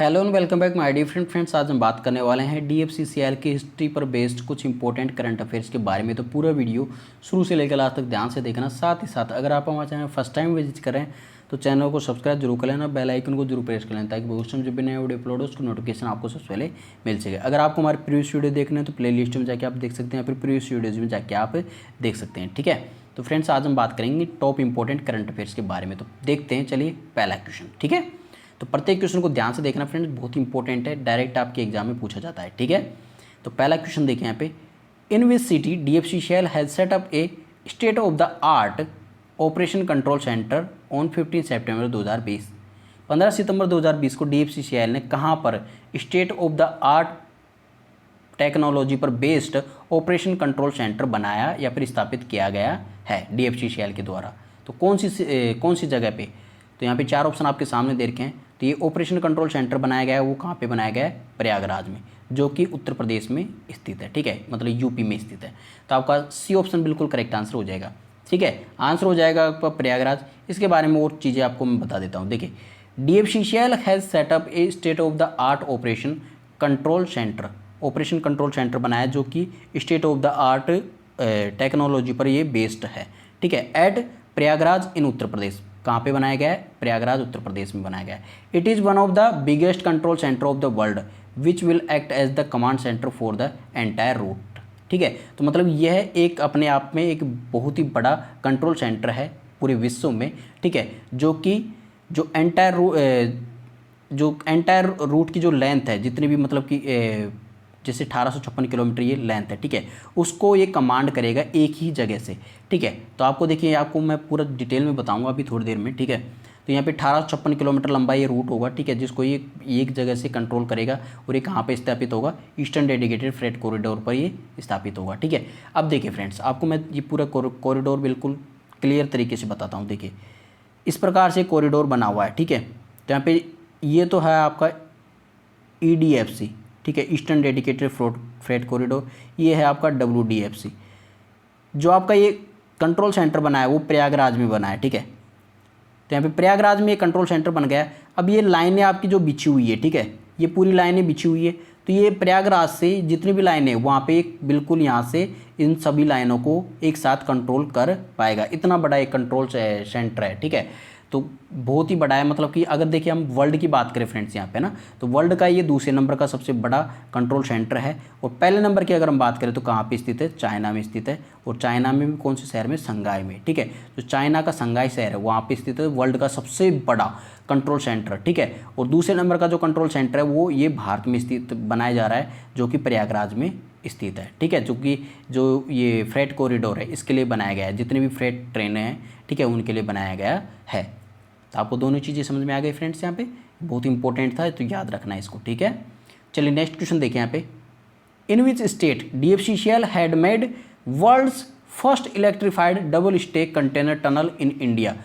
Hello and welcome back my dear friends. आज हम बात करने वाले हैं डीएफसीसीएल की हिस्ट्री पर बेस्ड कुछ इंपॉर्टेंट करंट अफेयर्स के बारे में। तो पूरा वीडियो शुरू से लेकर लास्ट तक ध्यान से देखना। साथ ही साथ अगर आप हमारे चैनल फर्स्ट टाइम विजिट करें तो चैनल को सब्सक्राइब जरूर कर लेना, बेल आइकन को जरूर प्रेस कर लेना ताकि उस टाइम जब भी नया वीडियो अपलोड हो उसकी नोटिफिकेशन आपको सबसे पहले मिल सके। अगर आपको हमारे प्रीवियस वीडियो देखने हैं तो प्ले लिस्ट में जाकर आप देख सकते हैं, फिर प्रीवियस वीडियोज में जाके आप देख सकते हैं। ठीक है, तो फ्रेंड्स आज हम बात करेंगे टॉप इंपॉर्टेंट करंट अफेयर्स के बारे में। तो देखते हैं, चलिए पहला क्वेश्चन। ठीक है, तो प्रत्येक क्वेश्चन को ध्यान से देखना फ्रेंड्स, बहुत इंपॉर्टेंट है, डायरेक्ट आपके एग्जाम में पूछा जाता है। ठीक है, तो पहला क्वेश्चन देखिए यहाँ पे, in which city DFCCL has set up a state of the art operation control centre on 15 सितंबर 2020। 15 सितंबर 2020 को डीएफसीसीएल ने कहाँ पर state of the art technology पर बेस्ड ऑपरेशन कंट्रोल सेंटर बनाया या फिर स्थापित किया गया है डीएफसीसीएल के द्वारा। तो कौन सी जगह पे? तो यहाँ पे चार ऑप्शन आपके सामने दे रखे हैं। तो ये ऑपरेशन कंट्रोल सेंटर बनाया गया है, वो कहाँ पे बनाया गया है? प्रयागराज में, जो कि उत्तर प्रदेश में स्थित है। ठीक है, मतलब यूपी में स्थित है। तो आपका सी ऑप्शन बिल्कुल करेक्ट आंसर हो जाएगा। ठीक है, आंसर हो जाएगा आपका प्रयागराज। इसके बारे में और चीज़ें आपको मैं बता देता हूँ। देखिए, DFCCL has setup A state of the art operation control centre बनाया, जो कि state of the art technology पर ये बेस्ड है। ठीक है, एट प्रयागराज इन उत्तर प्रदेश। कहाँ पे बनाया गया है? प्रयागराज उत्तर प्रदेश में बनाया गया है। It is one of the biggest control centre of the world which will act as the command centre for the entire route. ठीक है, तो मतलब यह एक अपने आप में एक बहुत ही बड़ा कंट्रोल सेंटर है पूरे विश्व में। ठीक है, जो एंटायर रूट की जो लेंथ है, जितनी भी मतलब कि जैसे 1856 किलोमीटर ये लेंथ है। ठीक है, उसको ये कमांड करेगा एक ही जगह से। ठीक है, तो आपको देखिए, आपको मैं पूरा डिटेल में बताऊंगा अभी थोड़ी देर में। ठीक है, तो यहाँ पे 1856 किलोमीटर लंबा ये रूट होगा। ठीक है, जिसको ये एक जगह से कंट्रोल करेगा और ये कहाँ पे स्थापित होगा? ईस्टर्न डेडिकेटेड फ्रेट कॉरिडोर पर ये स्थापित होगा। ठीक है, अब देखिए फ्रेंड्स, आपको मैं ये पूरा कॉरिडोर बिल्कुल क्लियर तरीके से बताता हूँ। देखिए, इस प्रकार से कॉरिडोर बना हुआ है। ठीक है, तो यहाँ पे ये तो है आपका EDFC। ठीक है, ईस्टर्न डेडिकेटेड फ्रेट कॉरिडोर। ये है आपका WDFC। जो आपका ये कंट्रोल सेंटर बना है वो प्रयागराज में बना है। ठीक है, तो यहाँ पे प्रयागराज में ये कंट्रोल सेंटर बन गया है। अब ये लाइनें आपकी जो बिछी हुई है, ठीक है, ये पूरी लाइनें बिछी हुई है। तो ये प्रयागराज से जितनी भी लाइनें वहाँ पे एक बिल्कुल यहाँ से इन सभी लाइनों को एक साथ कंट्रोल कर पाएगा। इतना बड़ा एक कंट्रोल सेंटर है। ठीक है, तो बहुत ही बड़ा है। मतलब कि अगर देखिए हम वर्ल्ड की बात करें फ्रेंड्स यहाँ पे ना, तो वर्ल्ड का ये दूसरे नंबर का सबसे बड़ा कंट्रोल सेंटर है। और पहले नंबर की अगर हम बात करें तो कहाँ पे स्थित है? चाइना में स्थित है। और चाइना में भी कौन से शहर में? शंघाई में। ठीक है, तो चाइना का शंघाई शहर है, वहाँ पे स्थित है वर्ल्ड का सबसे बड़ा कंट्रोल सेंटर। ठीक है, और दूसरे नंबर का जो कंट्रोल सेंटर है वो ये भारत में स्थित बनाया जा रहा है, जो कि प्रयागराज में स्थित है। ठीक है, जो ये फ्रेट कॉरिडोर है इसके लिए बनाया गया है, जितनी भी फ्रेट ट्रेनें हैं, ठीक है, उनके लिए बनाया गया है। तो आपको दोनों चीज़ें समझ में आ गई फ्रेंड्स, यहाँ पे बहुत इंपॉर्टेंट था, तो याद रखना है इसको। ठीक है, चलिए नेक्स्ट क्वेश्चन देखें यहाँ पे, in which state DFCCL had made world's first electrified double stack container tunnel in India.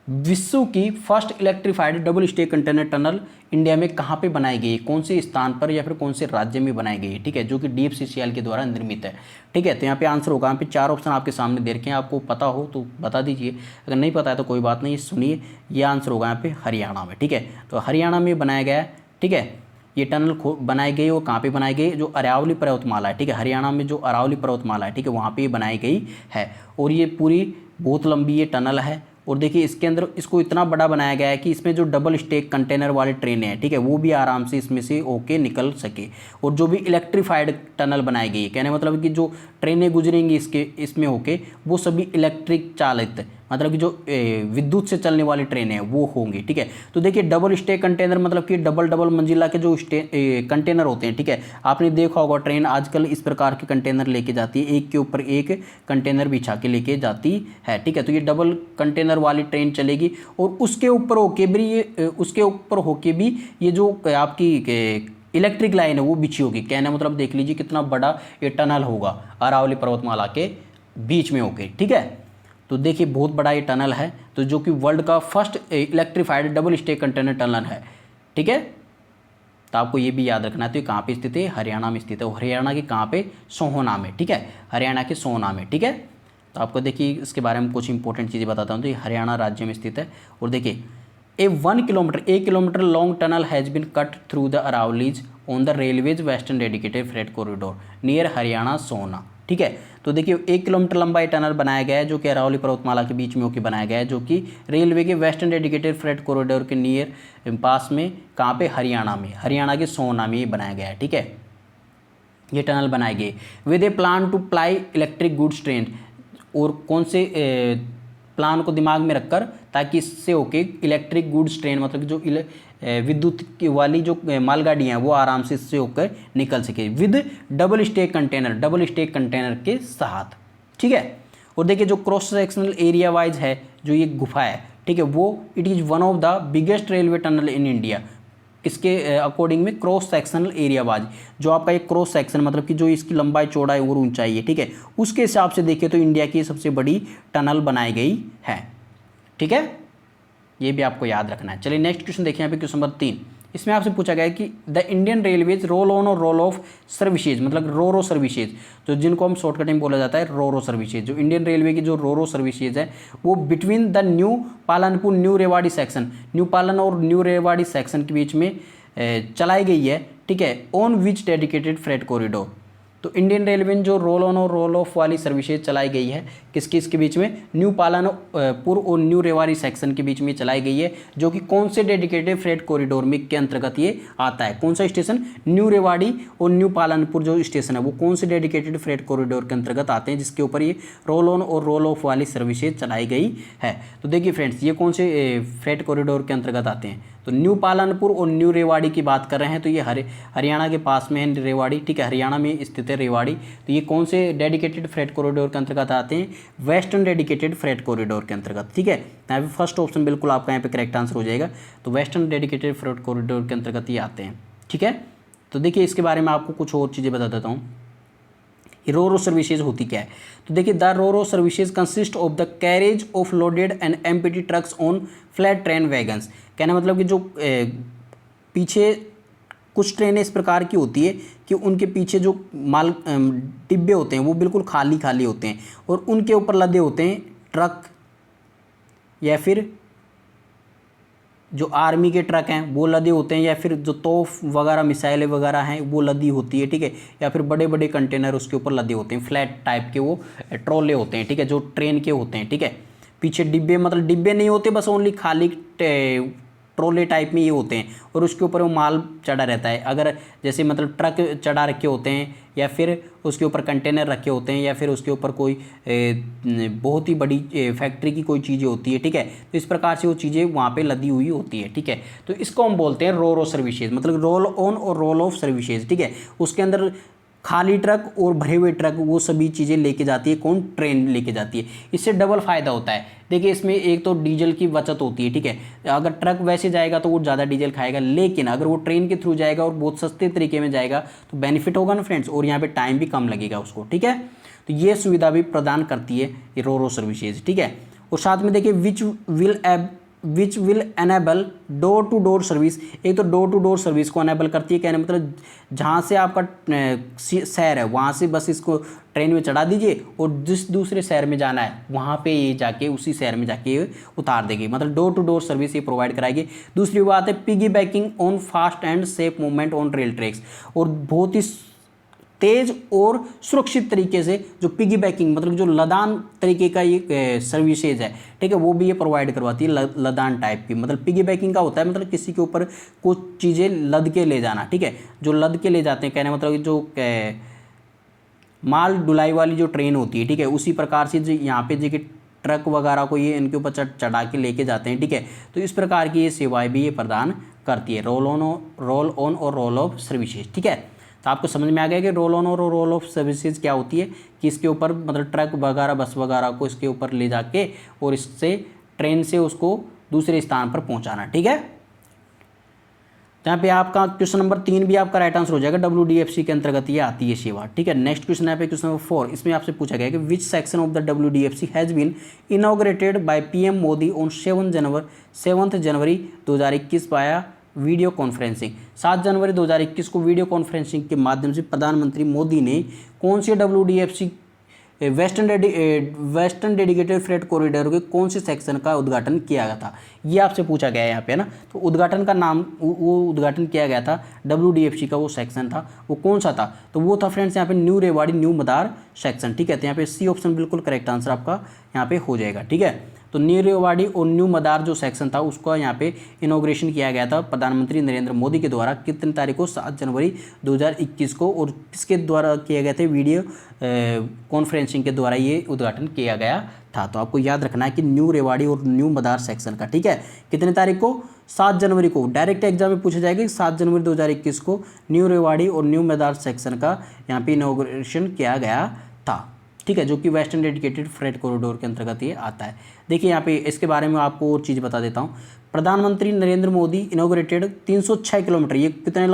विश्व की first electrified double stack container tunnel India में कहाँ पे बनाई गई है? कौन से स्थान पर या फिर कौन से राज्य में बनाई गई है? ठीक है, जो कि डीएफसीसीएल के द्वारा निर्मित है। ठीक है, तो यहाँ पे आंसर होगा, यहाँ पे चार ऑप्शन आपके सामने दे रखे हैं, आपको पता हो तो बता दीजिए, अगर नहीं पता है तो कोई बात नहीं, सुनिए। ये आंसर होगा यहाँ पे हरियाणा में। ठीक है, तो हरियाणा में बनाया गया है। ठीक है, ये टनल बनाई गई और कहाँ पे बनाई गई? जो अरावली पर्वतमाला है, ठीक है, हरियाणा में जो अरावली पर्वतमाला है, ठीक है, वहाँ पे बनाई गई है। और ये पूरी बहुत लंबी ये टनल है। और देखिए इसके अंदर इसको इतना बड़ा बनाया गया है कि इसमें जो डबल स्टेक कंटेनर वाली ट्रेनें हैं, ठीक है, वो भी आराम से इसमें से होके निकल सके। और जो भी इलेक्ट्रीफाइड टनल बनाई गई है, कहने मतलब कि जो ट्रेनें गुजरेंगी इसमें होके, वो सभी इलेक्ट्रिक चालित, मतलब कि जो विद्युत से चलने वाली ट्रेनें हैं वो होंगी। ठीक है, तो देखिए डबल स्टेक कंटेनर मतलब कि डबल मंजिला के जो कंटेनर होते हैं। ठीक है, आपने देखा होगा ट्रेन आजकल इस प्रकार के कंटेनर लेके जाती है, एक के ऊपर एक कंटेनर बिछा के लेके जाती है। ठीक है, तो ये डबल कंटेनर वाली ट्रेन चलेगी और उसके ऊपर होके भी ये जो आपकी इलेक्ट्रिक लाइन है वो बिछी होगी। कहना मतलब देख लीजिए कितना बड़ा ये टनल होगा अरावली पर्वतमाला के बीच में होके। ठीक है, तो देखिए बहुत बड़ा ये टनल है, तो जो कि वर्ल्ड का first electrified double stack container tunnel है। ठीक है, तो आपको ये भी याद रखना है। तो ये कहाँ पे स्थित है? हरियाणा में स्थित है। हरियाणा के कहाँ पे? सोहना में। ठीक है, हरियाणा के सोहना में। ठीक है, तो आपको देखिए इसके बारे में कुछ इंपॉर्टेंट चीज़ें बताता हूँ। तो ये हरियाणा राज्य में स्थित है। और देखिए ए 1 kilometre long tunnel has been cut through the Aravallis on the railways western dedicated freight corridor near Haryana सोना। ठीक है, तो देखिए 1 किलोमीटर लंबा ये टनल बनाया गया है जो कि अरावली पर्वतमाला के बीच में होकर बनाया गया है, जो कि रेलवे के वेस्टर्न डेडिकेटेड फ्रेट कॉरिडोर के नियर पास में, कहाँ पे, हरियाणा में, हरियाणा के सोना में ये बनाया गया है। ठीक है, ये टनल बनाए गए with a plan to ply electric goods train, और कौन से प्लान को दिमाग में रखकर, ताकि इससे होके इलेक्ट्रिक गुड्स ट्रेन, मतलब जो विद्युत की वाली जो मालगाड़ियाँ हैं वो आराम से इससे होकर निकल सके, विद डबल स्टेक कंटेनर के साथ। ठीक है, और देखिए जो क्रॉस सेक्शनल एरिया वाइज है जो ये गुफा है, ठीक है, वो it is one of the biggest railway tunnel in India. किसके अकॉर्डिंग में, क्रॉस सेक्शनल एरिया वाइज, जो आपका एक क्रॉस सेक्शन मतलब कि जो इसकी लंबाई चौड़ाई और ऊंचाई है, ठीक है, उसके हिसाब से देखें तो इंडिया की सबसे बड़ी टनल बनाई गई है। ठीक है, ये भी आपको याद रखना है। चलिए नेक्स्ट क्वेश्चन देखिए, यहाँ पे क्वेश्चन नंबर 3, इसमें आपसे पूछा गया है कि the Indian railways roll on और रोल ऑफ सर्विसेज, मतलब रो सर्विसेज, जो जिनको हम शॉर्टकट में बोला जाता है रो सर्विसेज, जो इंडियन रेलवे की जो रो सर्विसेज है वो between the new Palanpur new Rewari section, new पालन और न्यू रेवाड़ी सेक्शन के बीच में चलाई गई है। ठीक है, on which dedicated freight corridor, तो इंडियन रेलवे ने जो रोल ऑन और रोल ऑफ वाली सर्विसेज चलाई गई है किसके बीच में, न्यू पालनपुर और न्यू रेवाड़ी सेक्शन के बीच में चलाई गई है, जो कि कौन से डेडिकेटेड फ्रेट कॉरिडोर में के अंतर्गत ये आता है, कौन सा स्टेशन, न्यू रेवाड़ी और न्यू पालनपुर जो स्टेशन है वो कौन से डेडिकेटेड फ्रेट कॉरिडोर के अंतर्गत आते हैं, जिसके ऊपर ये रोल ऑन और रोल ऑफ वाली सर्विसेज चलाई गई है। तो देखिए फ्रेंड्स, ये कौन से फ्रेट कॉरिडोर के अंतर्गत आते हैं, तो न्यू पालनपुर और न्यू रेवाड़ी की बात कर रहे हैं, तो ये हरियाणा के पास में है रेवाड़ी। ठीक है, हरियाणा में स्थित है रेवाड़ी। तो ये कौन से डेडिकेटेड फ्रेट कॉरिडोर के अंतर्गत आते हैं, वेस्टर्न डेडिकेटेड फ्रेट कॉरिडोर के अंतर्गत। ठीक है, यहाँ पे फर्स्ट ऑप्शन बिल्कुल आपका यहाँ पे करेक्ट आंसर हो जाएगा, तो वेस्टर्न डेडिकेटेड फ्रेट कॉरिडोर के अंतर्गत ये आते हैं। ठीक है, तो देखिए इसके बारे में आपको कुछ और चीज़ें बता देता हूँ, रो सर्विसेज होती क्या है। तो देखिए the ro services consist of the carriage of loaded and empty trucks on flat train wagons. कहना मतलब कि जो पीछे कुछ ट्रेनें इस प्रकार की होती है कि उनके पीछे जो माल डिब्बे होते हैं वो बिल्कुल खाली खाली होते हैं, और उनके ऊपर लदे होते हैं ट्रक, या फिर जो आर्मी के ट्रक हैं वो लदे होते हैं, या फिर जो तोफ वगैरह मिसाइलें वगैरह हैं वो लदी होती है। ठीक है, या फिर बड़े बड़े कंटेनर उसके ऊपर लदे होते हैं, फ्लैट टाइप के वो ट्रोले होते हैं। ठीक है, जो ट्रेन के होते हैं। ठीक है, पीछे डिब्बे, मतलब डिब्बे नहीं होते, बस ओनली खाली ट्रोले टाइप में ये होते हैं, और उसके ऊपर वो माल चढ़ा रहता है। अगर जैसे मतलब ट्रक चढ़ा रखे होते हैं, या फिर उसके ऊपर कंटेनर रखे होते हैं, या फिर उसके ऊपर कोई बहुत ही बड़ी फैक्ट्री की कोई चीज़ें होती है। ठीक है, तो इस प्रकार से वो चीज़ें वहाँ पे लदी हुई होती है। ठीक है, तो इसको हम बोलते हैं रो सर्विसेज, मतलब रोल ऑन और रोल ऑफ सर्विसेज। ठीक है, उसके अंदर खाली ट्रक और भरे हुए ट्रक वो सभी चीज़ें लेके जाती है, कौन, ट्रेन लेके जाती है। इससे डबल फ़ायदा होता है। देखिए इसमें एक तो डीजल की बचत होती है। ठीक है, अगर ट्रक वैसे जाएगा तो वो ज़्यादा डीजल खाएगा, लेकिन अगर वो ट्रेन के थ्रू जाएगा और बहुत सस्ते तरीके में जाएगा तो बेनिफिट होगा ना फ्रेंड्स, और यहाँ पे टाइम भी कम लगेगा उसको। ठीक है, तो ये सुविधा भी प्रदान करती है ये रो सर्विसेज। ठीक है, और साथ में देखिए which will enable door to door service. एक तो डोर टू डोर सर्विस को एनेबल करती है, कहने मतलब जहाँ से आपका शहर है वहाँ से बस इसको ट्रेन में चढ़ा दीजिए, और जिस दूसरे शहर में जाना है वहाँ पे ये जाके उसी शहर में जाके उतार देगी, मतलब डोर टू डोर सर्विस ये प्रोवाइड कराएगी। दूसरी बात है piggy banking on fast and safe movement on rail tracks, और बहुत ही तेज और सुरक्षित तरीके से जो पिगी बैकिंग, मतलब जो लदान तरीके का ये सर्विसेज है। ठीक है, वो भी ये प्रोवाइड करवाती है, लदान टाइप की। मतलब पिगी बैकिंग का होता है मतलब किसी के ऊपर कुछ चीज़ें लद के ले जाना। ठीक है, जो लद के ले जाते हैं, कहने मतलब जो माल ढुलाई वाली जो ट्रेन होती है। ठीक है, उसी प्रकार से जो यहाँ पे जो ट्रक वगैरह को ये इनके ऊपर चढ़ा के लेके जाते हैं। ठीक है, तो इस प्रकार की ये सेवाएं भी ये प्रदान करती है, रोल ऑन और रोल ऑफ सर्विसेज। ठीक है, तो आपको समझ में आ गया कि रोल ऑन और रोल ऑफ सर्विसेज क्या होती है, कि इसके ऊपर मतलब ट्रक वगैरह बस वगैरह को इसके ऊपर ले जाके और इससे ट्रेन से उसको दूसरे स्थान पर पहुंचाना। ठीक है, तो यहाँ पे आपका क्वेश्चन नंबर 3 भी आपका राइट आंसर हो जाएगा, WDFC के अंतर्गत ये आती है सेवा। ठीक है, नेक्स्ट क्वेश्चन यहाँ पे क्वेश्चन नंबर 4, इसमें आपसे पूछा गया कि which section of the WDFC has been inaugurated by PM Modi on 7 January 2021 via video conferencing. 7 January 2021 को वीडियो कॉन्फ्रेंसिंग के माध्यम से प्रधानमंत्री मोदी ने कौन से WDFC western dedicated freight corridor के कौन से सेक्शन का उद्घाटन किया गया था, ये आपसे पूछा गया है यहाँ पे ना। तो उद्घाटन का नाम, वो उद्घाटन किया गया था WDFC का वो सेक्शन था, वो कौन सा था, तो वो था फ्रेंड्स यहाँ पे न्यू रेवाड़ी न्यू मदार सेक्शन, ठीक है। तो यहाँ पे सी ऑप्शन बिल्कुल करेक्ट आंसर आपका यहाँ पे हो जाएगा, ठीक है। तो न्यू रेवाड़ी और न्यू मदार जो सेक्शन था उसका यहाँ पे इनॉग्रेशन किया गया था प्रधानमंत्री नरेंद्र मोदी के द्वारा कितनी तारीख को, 7 जनवरी 2021 को, और किसके द्वारा किए गए थे, वीडियो कॉन्फ्रेंसिंग के द्वारा ये उद्घाटन किया गया था। तो आपको याद रखना है कि न्यू रेवाड़ी और न्यू मदार सेक्शन का, ठीक है, कितने तारीख को, 7 जनवरी को। डायरेक्ट एग्जाम में पूछा जाएगा कि 7 जनवरी 2021 को न्यू रेवाड़ी और न्यू मदार सेक्शन का यहाँ पे इनॉग्रेशन किया गया था, ठीक है, जो कि वेस्टर्न डेडिकेटेड फ्रेट कॉरिडोर के अंतर्गत ये आता है। देखिए यहाँ पे इसके बारे में आपको और चीज़ बता देता हूँ। प्रधानमंत्री नरेंद्र मोदी इनॉग्रेटेड 306 किलोमीटर, ये कितने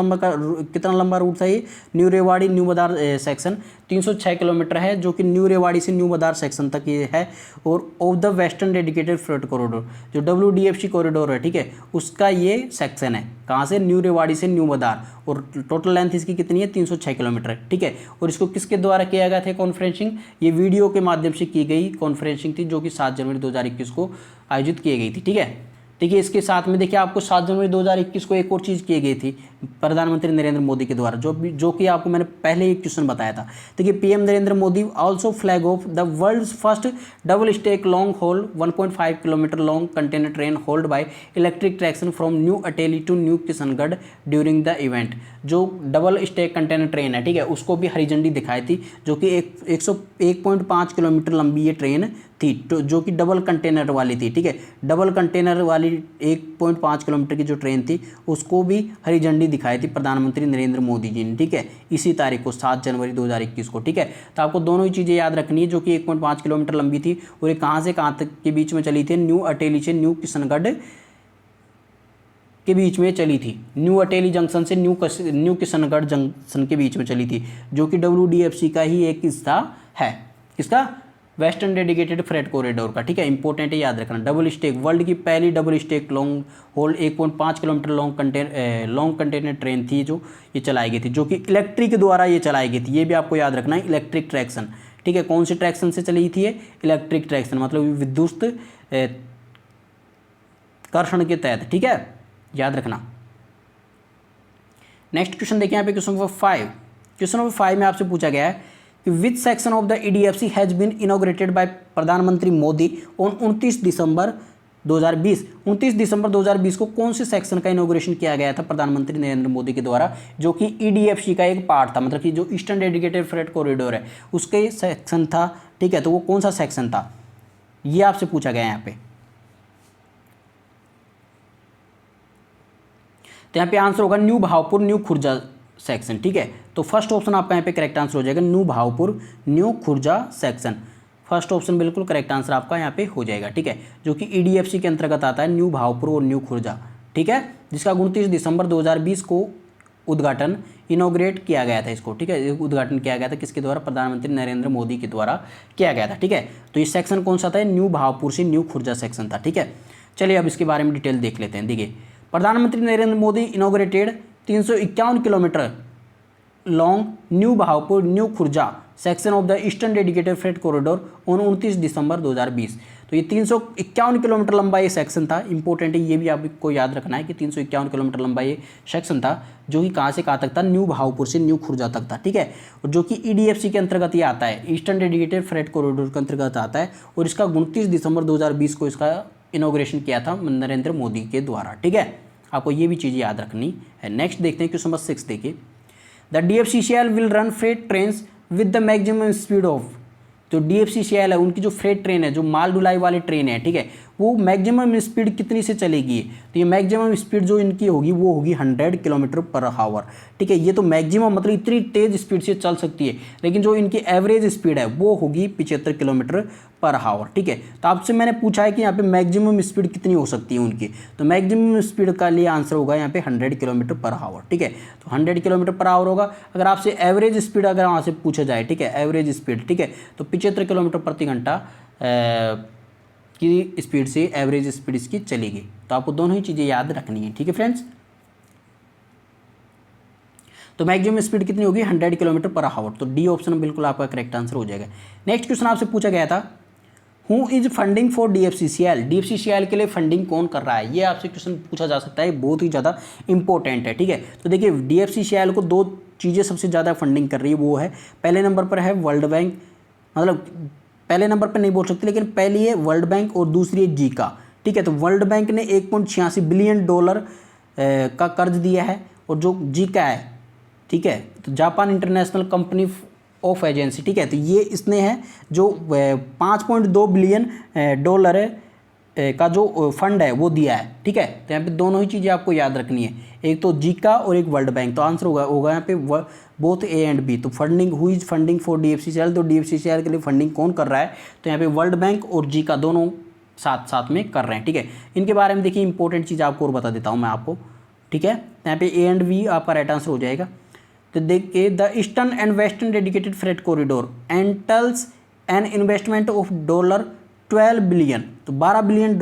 कितना लंबा रूट था ये, न्यू रेवाड़ी न्यू मदार सेक्शन 306 किलोमीटर है, जो कि न्यू रेवाड़ी से न्यू मदार सेक्शन तक ये है। और of the western dedicated freight corridor, जो WDFC कॉरिडोर है, ठीक है, उसका ये सेक्शन है, कहाँ से, न्यू रेवाड़ी से न्यू मदार, और टोटल लेंथ इसकी कितनी है, 306 किलोमीटर, ठीक है। और इसको किसके द्वारा किया गया था कॉन्फ्रेंसिंग, ये वीडियो के माध्यम से की गई कॉन्फ्रेंसिंग थी, जो कि 7 जनवरी 2021 को आयोजित की गई थी, ठीक है। देखिए इसके साथ में देखिए आपको 7 जनवरी 2021 को एक और चीज़ की गई थी प्रधानमंत्री नरेंद्र मोदी के द्वारा, जो कि आपको मैंने पहले एक क्वेश्चन बताया था। देखिए PM Narendra Modi also flag off the world's first double stack long haul 1.5 kilometre long container train hauled by electric traction from New Ateli to New Kishangarh during the event. जो डबल स्टेक कंटेनर ट्रेन है, ठीक है, उसको भी हरी झंडी दिखाई थी, जो कि 101.5 किलोमीटर लंबी ये ट्रेन थी, जो कि डबल कंटेनर वाली थी, ठीक है। डबल कंटेनर वाली 1.5 किलोमीटर की जो ट्रेन थी उसको भी हरी झंडी दिखाई थी प्रधानमंत्री नरेंद्र मोदी जी ने, ठीक है, इसी तारीख को 7 जनवरी 2021 को, ठीक है। तो आपको दोनों ही चीज़ें याद रखनी है, जो कि 1.5 किलोमीटर लंबी थी और ये कहाँ से कहाँ तक के बीच में चली थी, न्यू अटेली से न्यू किशनगढ़ के बीच में चली थी, न्यू अटेली जंक्शन से न्यू किशनगढ़ जंक्शन के बीच में चली थी, जो कि WDFC का ही एक हिस्सा है, किसका, वेस्टर्न डेडिकेटेड फ्रेट कॉरिडोर का, ठीक है। इंपॉर्टेंट है, याद रखना। डबल स्टेक, वर्ल्ड की पहली double stack long haul 1.5 kilometre long container train थी, जो ये चलाई गई थी, जो कि इलेक्ट्रिक द्वारा ये चलाई गई थी, ये भी आपको याद रखना है, इलेक्ट्रिक ट्रैक्शन, ठीक है। कौन सी ट्रैक्शन से चली थी ये, इलेक्ट्रिक ट्रैक्शन, मतलब विद्युत कर्षण के तहत, ठीक है, याद रखना। नेक्स्ट क्वेश्चन देखिए यहाँ पे क्वेश्चन नंबर 5। क्वेश्चन नंबर 5 में आपसे पूछा गया है कि which section of the EDFC has been inaugurated by प्रधानमंत्री मोदी ऑन 29 दिसंबर 2020। 29 दिसंबर 2020 को कौन से सेक्शन का इनॉग्रेशन किया गया था प्रधानमंत्री नरेंद्र मोदी के द्वारा, जो कि EDFC का एक पार्ट था, मतलब कि जो ईस्टर्न डेडिकेटेड फ्रेट कॉरिडोर है उसके सेक्शन था, ठीक है। तो वो कौन सा सेक्शन था, ये आपसे पूछा गया है यहाँ पे। तो यहाँ पे आंसर होगा new Bhavpur new Khurja section, ठीक है। तो फर्स्ट ऑप्शन आपका यहाँ पे करेक्ट आंसर हो जाएगा, new Bhavpur new Khurja section, first option बिल्कुल करेक्ट आंसर आपका यहाँ पे हो जाएगा, ठीक है, जो कि EDFC के अंतर्गत आता है, न्यू भावपुर और न्यू खुर्जा, ठीक है, जिसका 29 दिसंबर 2020 को उद्घाटन इनॉग्रेट किया गया था इसको, ठीक है। उद्घाटन किया गया था किसके द्वारा, प्रधानमंत्री नरेंद्र मोदी के द्वारा किया गया था, ठीक है। तो ये सेक्शन कौन सा था, न्यू भावपुर से न्यू खुर्जा सेक्शन था, ठीक है। चलिए अब इसके बारे में डिटेल देख लेते हैं। देखिए प्रधानमंत्री Narendra Modi inaugurated 351 kilometre long new Bhavpur new Khurja section of the eastern dedicated freight corridor on 29 दिसंबर 2020। तो ये 351 किलोमीटर लंबा ये सेक्शन था। इंपॉर्टेंट है, ये भी आपको याद रखना है कि 351 किलोमीटर लंबा ये सेक्शन था, जो कि कहाँ से कहाँ तक था, न्यू भावपुर से न्यू खुर्जा तक था, ठीक है। और जो कि EDFC के अंतर्गत ये आता है, ईस्टर्न डेडिकेटेड फ्रेट कॉरिडोर के अंतर्गत आता है, और इसका 29 दिसंबर 2020 को इसका इनॉग्रेशन किया था नरेंद्र मोदी के द्वारा, ठीक है। आपको ये भी चीज़ याद रखनी है। नेक्स्ट देखते हैं क्वेश्चन नंबर 6 देखिए, the DFCCIL will run freight trains with the maximum speed of. जो DFCCIL है उनकी जो फ्रेट ट्रेन है, जो माल ढुलाई वाली ट्रेन है, ठीक है, वो मैक्सिमम स्पीड कितनी से चलेगी, तो ये मैक्सिमम स्पीड जो इनकी होगी वो होगी 100 किलोमीटर पर आवर, ठीक है। ये तो मैक्सिमम मतलब इतनी तेज़ स्पीड से चल सकती है, लेकिन जो इनकी एवरेज स्पीड है वो होगी 75 किलोमीटर पर आवर, ठीक है। तो आपसे मैंने पूछा है कि यहाँ पे मैक्सिमम स्पीड कितनी हो सकती है उनकी, तो मैक्सिमम स्पीड का लिए आंसर होगा यहाँ पे 100 किलोमीटर पर आवर, ठीक है। तो 100 किलोमीटर पर आवर होगा। अगर आपसे एवरेज स्पीड अगर वहाँ से पूछा जाए, ठीक है, एवरेज स्पीड, ठीक है, तो 75 किलोमीटर प्रति घंटा की स्पीड से एवरेज स्पीड इसकी चलेगी। तो आपको दोनों ही चीज़ें याद रखनी है, ठीक है फ्रेंड्स। तो मैक्सिमम स्पीड कितनी होगी 100 किलोमीटर पर आवर। तो डी ऑप्शन बिल्कुल आपका करेक्ट आंसर हो जाएगा। नेक्स्ट क्वेश्चन आपसे पूछा गया था who is funding for DFCCIL, DFCCIL के लिए फंडिंग कौन कर रहा है, ये आपसे क्वेश्चन पूछा जा सकता है, बहुत ही ज़्यादा इंपॉर्टेंट है। ठीक है, तो देखिए DFCCIL को दो चीज़ें सबसे ज़्यादा फंडिंग कर रही है, वो है पहले नंबर पर है वर्ल्ड बैंक, मतलब पहले नंबर पर नहीं बोल सकते लेकिन पहली है वर्ल्ड बैंक और दूसरी है जीका। ठीक है, तो वर्ल्ड बैंक ने $1.86 बिलियन का कर्ज दिया है और जो जीका है, ठीक है, तो Japan international company of agency, ठीक है, तो ये इसने है जो $5.2 बिलियन का जो फंड है वो दिया है। ठीक है, तो यहाँ पे दोनों ही चीज़ें आपको याद रखनी है, एक तो जीका और एक वर्ल्ड बैंक। तो आंसर होगा यहाँ पे बोथ ए एंड बी। तो funding who is funding for DFCCIL, तो DFCCIL के लिए फंडिंग कौन कर रहा है, तो यहाँ पे वर्ल्ड बैंक और जीका दोनों साथ साथ में कर रहे हैं। ठीक है, इनके बारे में देखिए इंपॉर्टेंट चीज़ आपको और बता देता हूँ मैं आपको। ठीक है, यहाँ पे ए एंड बी आपका राइट आंसर हो जाएगा। तो देखिए the eastern and western dedicated freight corridor entails an investment of $12 billion, तो $12 बिलियन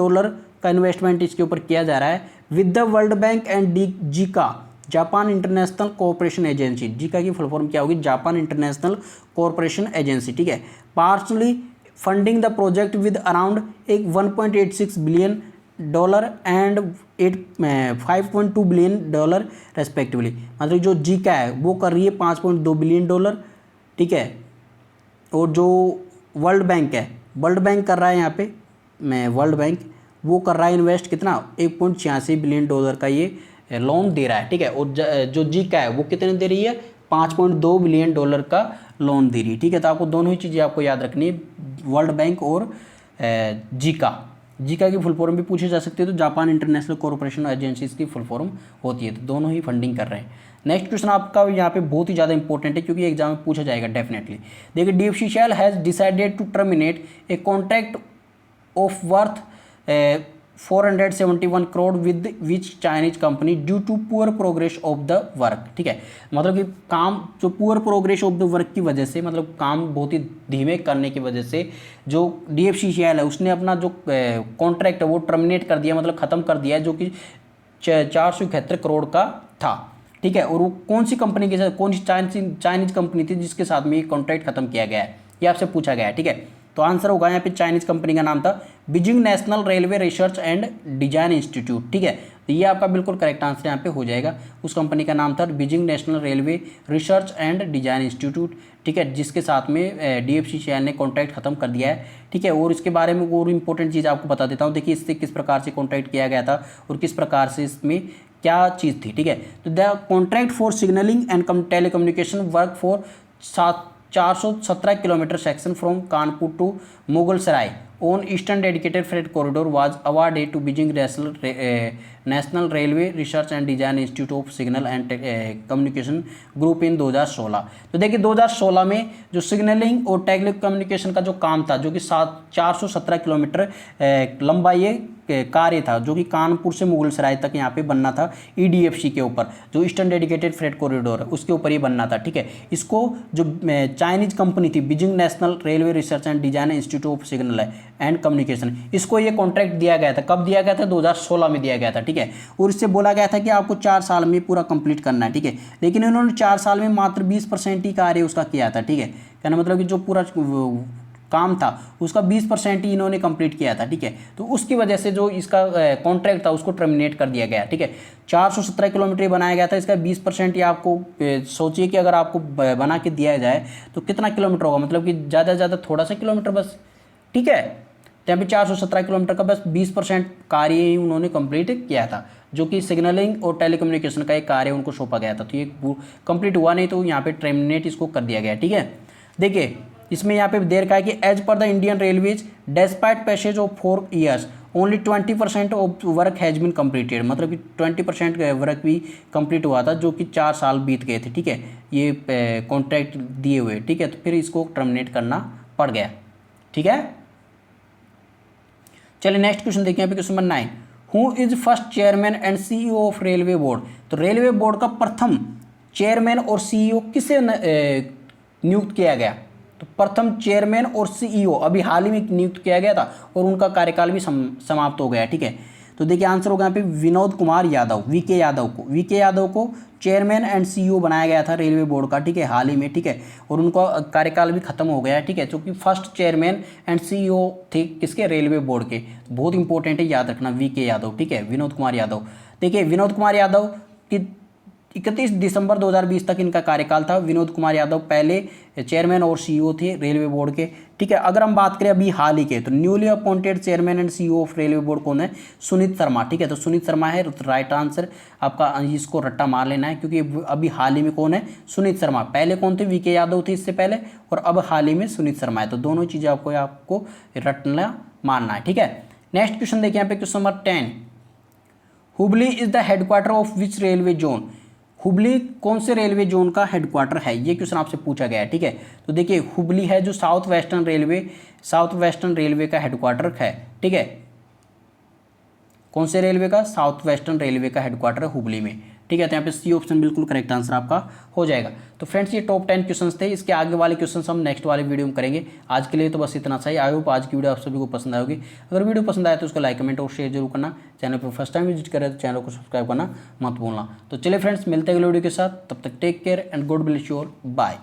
का इन्वेस्टमेंट इसके ऊपर किया जा रहा है with the world bank and Zika Japan international cooperation agency. Zika की फुल फॉर्म क्या होगी, जापान इंटरनेशनल कोऑपरेशन एजेंसी। ठीक है, partially funding the project with around $1.86 billion and 5.2 billion respectively. मतलब जो जीका है वो कर रही है $5.2 बिलियन। ठीक है, और जो वर्ल्ड बैंक है, वर्ल्ड बैंक कर रहा है यहाँ पे वर्ल्ड बैंक वो कर रहा है इन्वेस्ट कितना $1.86 बिलियन का ये लोन दे रहा है। ठीक है, और जो जीका है वो कितने दे रही है, $5.2 बिलियन का लोन दे रही है। ठीक है, तो आपको दोनों ही चीज़ें आपको याद रखनी है, वर्ल्ड बैंक और जीका। जीका की फुल फॉर्म भी पूछी जा सकती है, तो जापान इंटरनेशनल कॉर्पोरेशन एजेंसीज की फुल फॉर्म होती है। तो दोनों ही फंडिंग कर रहे हैं। नेक्स्ट क्वेश्चन आपका यहाँ पे बहुत ही ज़्यादा इंपॉर्टेंट है क्योंकि एग्जाम में पूछा जाएगा डेफिनेटली। देखिए DFCCIL has decided to terminate a contract of worth 471 crore with which Chinese company due to poor progress of the work. ठीक है, मतलब कि काम जो poor progress of the work की वजह से, मतलब काम बहुत ही धीमे करने की वजह से जो DFCCIL है उसने अपना जो कॉन्ट्रैक्ट है वो टर्मिनेट कर दिया, मतलब ख़त्म कर दिया है, जो कि 471 करोड़ का था। ठीक है, और वो कौन सी कंपनी के साथ, कौन सी चाइनीज कंपनी थी जिसके साथ में ये कॉन्ट्रैक्ट खत्म किया गया है, ये आपसे पूछा गया है। ठीक है, तो आंसर होगा यहाँ पे चाइनीज कंपनी का नाम था Beijing national railway research and design institute. ठीक है, तो ये आपका बिल्कुल करेक्ट आंसर यहाँ पे हो जाएगा। उस कंपनी का नाम था Beijing national railway research and design institute. ठीक है, जिसके साथ में DFCCIL ने कॉन्ट्रैक्ट खत्म कर दिया है। ठीक है, और इसके बारे में और इंपॉर्टेंट चीज़ आपको बता देता हूँ। देखिए इससे किस प्रकार से कॉन्ट्रैक्ट किया गया था और किस प्रकार से इसमें क्या चीज़ थी। ठीक है, तो the contract for signalling and telecommunication work for 417 kilometre section from Kanpur to Mughalsarai on eastern dedicated freight corridor was awarded to Beijing national railway research and design institute of signal and communication group in 2016। तो देखिए 2016 में जो signalling और tele communication का जो काम था, जो कि 417 किलोमीटर लंबा ये कार्य था, जो कि कानपुर से मुगलसराय तक यहाँ पे बनना था EDFC के ऊपर, जो ईस्टर्न डेडिकेटेड फ्रेट कॉरिडोर है उसके ऊपर ही बनना था। ठीक है, इसको जो चाइनीज कंपनी थी Beijing national railway research and design institute of signal and communication, इसको ये कॉन्ट्रैक्ट दिया गया था। कब दिया गया था, 2016 में दिया गया था। ठीक है, और इससे बोला गया था कि आपको 4 साल में पूरा कंप्लीट करना है। ठीक है, लेकिन इन्होंने 4 साल में मात्र 20% ही कार्य उसका किया था। ठीक है, कहना मतलब कि जो पूरा काम था उसका 20% ही इन्होंने कंप्लीट किया था। ठीक है, तो उसकी वजह से जो इसका कॉन्ट्रैक्ट था उसको टर्मिनेट कर दिया गया। ठीक है, 417 किलोमीटर बनाया गया था, इसका 20% ही आपको सोचिए कि अगर आपको बना के दिया जाए तो कितना किलोमीटर होगा, मतलब कि ज़्यादा से ज़्यादा थोड़ा सा किलोमीटर बस। ठीक है, तो यहाँ पे 417 किलोमीटर का बस 20% कार्य ही उन्होंने कंप्लीट किया था, जो कि सिग्नलिंग और टेलीकम्युनिकेशन का एक कार्य उनको सौंपा गया था। तो ये कंप्लीट हुआ नहीं, तो यहाँ पे टर्मिनेट इसको कर दिया गया। ठीक है, देखिए इसमें यहाँ पे देर का है कि as per the Indian railways despite passage of 4 years only 20% of work has been completed, मतलब कि 20% वर्क भी कंप्लीट हुआ था, जो कि 4 साल बीत गए थे। ठीक है, ये कॉन्ट्रैक्ट दिए हुए। ठीक है, तो फिर इसको टर्मिनेट करना पड़ गया। ठीक है, चलिए नेक्स्ट क्वेश्चन देखिए यहाँ पे question number 9, who is first chairman and CEO of railway board. तो रेलवे बोर्ड का प्रथम चेयरमैन और CEO किसे नियुक्त किया गया, तो प्रथम चेयरमैन और CEO अभी हाल ही में नियुक्त किया गया था और उनका कार्यकाल भी समाप्त हो गया। ठीक है, तो देखिए आंसर होगा यहाँ पे विनोद कुमार यादव, वीके यादव को चेयरमैन एंड सीईओ बनाया गया था रेलवे बोर्ड का, ठीक है, हाल ही में, ठीक है, और उनका कार्यकाल भी खत्म हो गया है, ठीक है, क्योंकि फर्स्ट चेयरमैन एंड सीईओ थे किसके, रेलवे बोर्ड के। बहुत इंपॉर्टेंट है, याद रखना, वीके यादव, ठीक है, विनोद कुमार यादव। देखिए विनोद कुमार यादव की 31 दिसंबर 2020 तक इनका कार्यकाल था। विनोद कुमार यादव पहले चेयरमैन और सीईओ थे रेलवे बोर्ड के, ठीक है। अगर हम बात करें अभी हाल ही के, तो newly appointed chairman and CEO of railway board कौन है, सुनीत शर्मा, ठीक है, तो सुनीत शर्मा है राइट आंसर आपका, इसको रट्टा मार लेना है क्योंकि अभी हाल ही में कौन है, सुनीत शर्मा। पहले कौन थे, वीके यादव थे इससे पहले, और अब हाल ही में सुनीत शर्मा है। तो दोनों चीज़ें आपको रटना मानना है, ठीक है। नेक्स्ट क्वेश्चन देखिए यहाँ पे question number 10, Hubli is the headquarter of which railway zone, Hubli कौन से रेलवे जोन का हेडक्वार्टर है, ये क्वेश्चन आपसे पूछा गया है, ठीक है। तो देखिए हुबली है जो साउथ वेस्टर्न रेलवे का हेडक्वार्टर है, ठीक है, कौन से रेलवे का, साउथ वेस्टर्न रेलवे का हेडक्वार्टर है हुबली में, ठीक है। तो यहाँ पे सी ऑप्शन बिल्कुल करेक्ट आंसर आपका हो जाएगा। तो फ्रेंड्स ये टॉप 10 क्वेश्चंस थे, इसके आगे वाले क्वेश्चंस हम नेक्स्ट वाले वीडियो में करेंगे। आज के लिए तो बस इतना सा ही। आई होप आज की वीडियो आप सभी को पसंद आएगी। अगर वीडियो पसंद आए तो उसको लाइक कमेंट और शेयर जरूर करना। चैनल पर फर्स्ट टाइम विजिट करें तो चैनल को सब्सक्राइब करना मत भूलना। तो चलिए फ्रेंड्स मिलते हैं अगले वीडियो के साथ, तब तक take care and God bless you all, bye.